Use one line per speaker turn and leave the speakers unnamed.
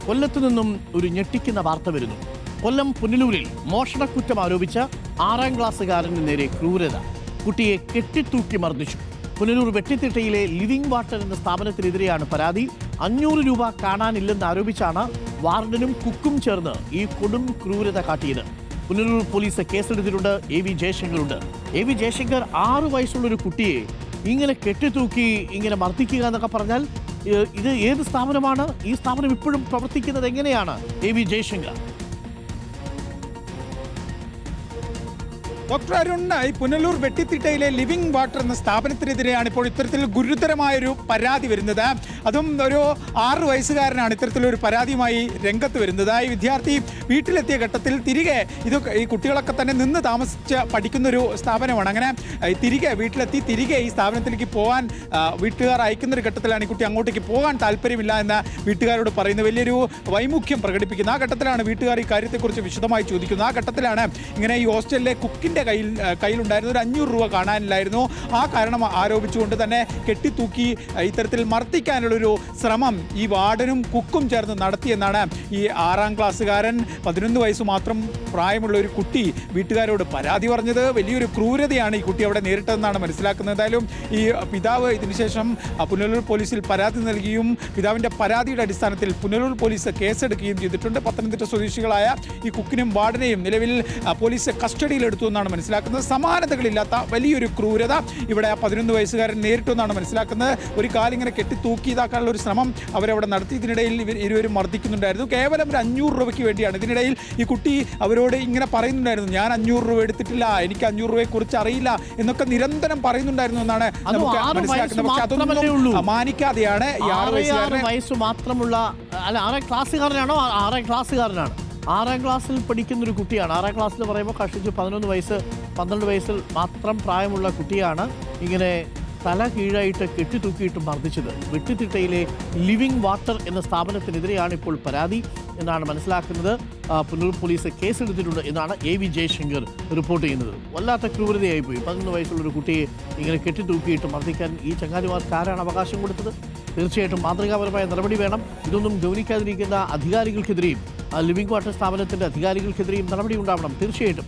കൊല്ലത്തു നിന്നും ഒരു ഞെട്ടിക്കുന്ന വാർത്ത വരുന്നു. കൊല്ലം പുനലൂരിൽ മോഷണക്കുറ്റം ആരോപിച്ച 6ാം ക്ലാസ്സുകാരന് നേരെ ക്രൂരത. കുട്ടിയെ കെട്ടിത്തൂക്കി മർദ്ദിച്ചു. പുനലൂർ വെട്ടിത്തിട്ടയിലെ ലിവിംഗ് വാട്ടർ എന്ന സ്ഥാപനത്തിനെതിരെയാണ് പരാതി. 500 രൂപ കാണാനില്ലെന്ന് ആരോപിച്ചാണ് വാർഡനും കുക്കും ചേർന്ന് ഈ കൊടും ക്രൂരത കാട്ടിയത്. പുനലൂർ പോലീസ് കേസെടുത്തിട്ടുണ്ട്. AV ജയശങ്കറുണ്ട്. AV ജയശങ്കർ, 6 വയസ്സുള്ളൊരു കുട്ടിയെ ഇങ്ങനെ കെട്ടിത്തൂക്കി ഇങ്ങനെ മർദ്ദിക്കുക എന്നൊക്കെ പറഞ്ഞാൽ ഇത് ഏത് സ്ഥാപനമാണ്? ഈ സ്ഥാപനം ഇപ്പോഴും പ്രവർത്തിക്കുന്നത് എങ്ങനെയാണ്? AV ജയശങ്കർ.
ഡോക്ടർ അരുൺ, ഈ പുനലൂർ വെട്ടിത്തിട്ടയിലെ ലിവിംഗ് വാട്ടർ എന്ന സ്ഥാപനത്തിനെതിരെയാണ് ഇപ്പോൾ ഇത്തരത്തിൽ ഗുരുതരമായൊരു പരാതി വരുന്നത്. അതും ഒരു 6 വയസ്സുകാരനാണ് ഇത്തരത്തിലൊരു പരാതിയുമായി രംഗത്ത് വരുന്നത്. ഈ വിദ്യാർത്ഥി വീട്ടിലെത്തിയ ഘട്ടത്തിൽ തിരികെ ഈ കുട്ടികളൊക്കെ തന്നെ നിന്ന് താമസിച്ച് പഠിക്കുന്നൊരു സ്ഥാപനമാണ്. അങ്ങനെ തിരികെ വീട്ടിലെത്തി തിരികെ ഈ സ്ഥാപനത്തിലേക്ക് പോകാൻ വീട്ടുകാർ അയക്കുന്നൊരു ഘട്ടത്തിലാണ് ഈ കുട്ടി അങ്ങോട്ടേക്ക് പോകാൻ താല്പര്യമില്ല എന്ന് വീട്ടുകാരോട് പറയുന്നത്. വലിയൊരു വൈമുഖ്യം പ്രകടിപ്പിക്കുന്ന ആ ഘട്ടത്തിലാണ് വീട്ടുകാർ ഈ കാര്യത്തെക്കുറിച്ച് വിശദമായി ചോദിക്കുന്നത്. ആ ഘട്ടത്തിലാണ് ഇങ്ങനെ ഈ ഹോസ്റ്റലിലെ കുക്കിൻ്റെ കയ്യിലുണ്ടായിരുന്ന ഒരു 500 രൂപ കാണാനില്ലായിരുന്നു. ആ കാരണം ആരോപിച്ചുകൊണ്ട് തന്നെ കെട്ടിത്തൂക്കി ഇത്തരത്തിൽ മർദ്ദിക്കാനുള്ളൊരു ശ്രമം ഈ വാർഡനും കുക്കും ചേർന്ന് നടത്തിയെന്നാണ് ഈ 6ാം ക്ലാസ്സുകാരൻ, 11 വയസ്സ് മാത്രം പ്രായമുള്ള ഒരു കുട്ടി വീട്ടുകാരോട് പരാതി പറഞ്ഞത്. വലിയൊരു ക്രൂരതയാണ് ഈ കുട്ടി അവിടെ നേരിട്ടതെന്നാണ് മനസ്സിലാക്കുന്നത്. എന്തായാലും ഈ പിതാവ് ഇതിനുശേഷം പുനലൂർ പോലീസിൽ പരാതി നൽകുകയും പിതാവിൻ്റെ പരാതിയുടെ അടിസ്ഥാനത്തിൽ പുനലൂർ പോലീസ് കേസെടുക്കുകയും ചെയ്തിട്ടുണ്ട്. പത്തനംതിട്ട സ്വദേശികളായ ഈ കുക്കിനും വാർഡനെയും നിലവിൽ പോലീസ് കസ്റ്റഡിയിലെടുത്തു എന്നാണ് മനസ്സിലാക്കുന്നത്. സമാനതകളില്ലാത്ത വലിയൊരു ക്രൂരത ഇവിടെ 11 വയസ്സുകാരൻ നേരിട്ടു എന്നാണ് മനസ്സിലാക്കുന്നത്. ഒരു കാലിങ്ങനെ കെട്ടി തൂക്കിയതാക്കാനുള്ള ഒരു ശ്രമം അവരവിടെ നടത്തി. ഇതിനിടയിൽ ഇരുവരും മർദ്ദിക്കുന്നുണ്ടായിരുന്നു. കേവലം ഒരു 500 രൂപയ്ക്ക് വേണ്ടിയാണ്. ഇതിനിടയിൽ ഈ കുട്ടി അവരോട് ഇങ്ങനെ പറയുന്നുണ്ടായിരുന്നു, ഞാൻ 500 രൂപ എടുത്തിട്ടില്ല, എനിക്ക് 500 രൂപയെ കുറിച്ച് അറിയില്ല എന്നൊക്കെ നിരന്തരം പറയുന്നുണ്ടായിരുന്നു എന്നാണ് നമുക്ക് മനസ്സിലാക്കുന്നത്. പക്ഷെ അതൊന്നും മാനിക്കാതെയാണ് ഈ 6
വയസ്സ് മാത്രമുള്ള 6ാം ക്ലാസ്സുകാരനാണോ? 6ാം ക്ലാസ്സുകാരനാണ്. 6ാം ക്ലാസ്സിൽ പഠിക്കുന്നൊരു കുട്ടിയാണ്. 6ാം ക്ലാസ്സിൽ പറയുമ്പോൾ കഷ്ടിച്ച് 11 വയസ്സ് 12 വയസ്സിൽ മാത്രം പ്രായമുള്ള കുട്ടിയാണ് ഇങ്ങനെ തല കീഴായിട്ട് കെട്ടിത്തൂക്കിയിട്ട് മർദ്ദിച്ചത്. വെട്ടിത്തിട്ടയിലെ ലിവിംഗ് വാട്ടർ എന്ന സ്ഥാപനത്തിനെതിരെയാണ് ഇപ്പോൾ പരാതി എന്നാണ് മനസ്സിലാക്കുന്നത്. പുനലൂർ പോലീസ് കേസെടുത്തിട്ടുണ്ട് എന്നാണ് AV ജയശങ്കർ റിപ്പോർട്ട് ചെയ്യുന്നത്. വല്ലാത്ത ക്രൂരതയായിപ്പോയി. 11 വയസ്സുള്ളൊരു കുട്ടിയെ ഇങ്ങനെ കെട്ടിത്തൂക്കിയിട്ട് മർദ്ദിക്കാൻ ഈ ചങ്ങാതിമാർക്ക് ആരാണ് അവകാശം കൊടുത്തത്? തീർച്ചയായിട്ടും മാതൃകാപരമായ നടപടി വേണം. ഇതൊന്നും ഗൗനിക്കാതിരിക്കുന്ന അധികാരികൾക്കെതിരെയും ലിവിംഗ് വാട്ടർ സ്ഥാപനത്തിൻ്റെ അധികാരികൾക്കെതിരെയും നടപടി ഉണ്ടാവണം തീർച്ചയായിട്ടും.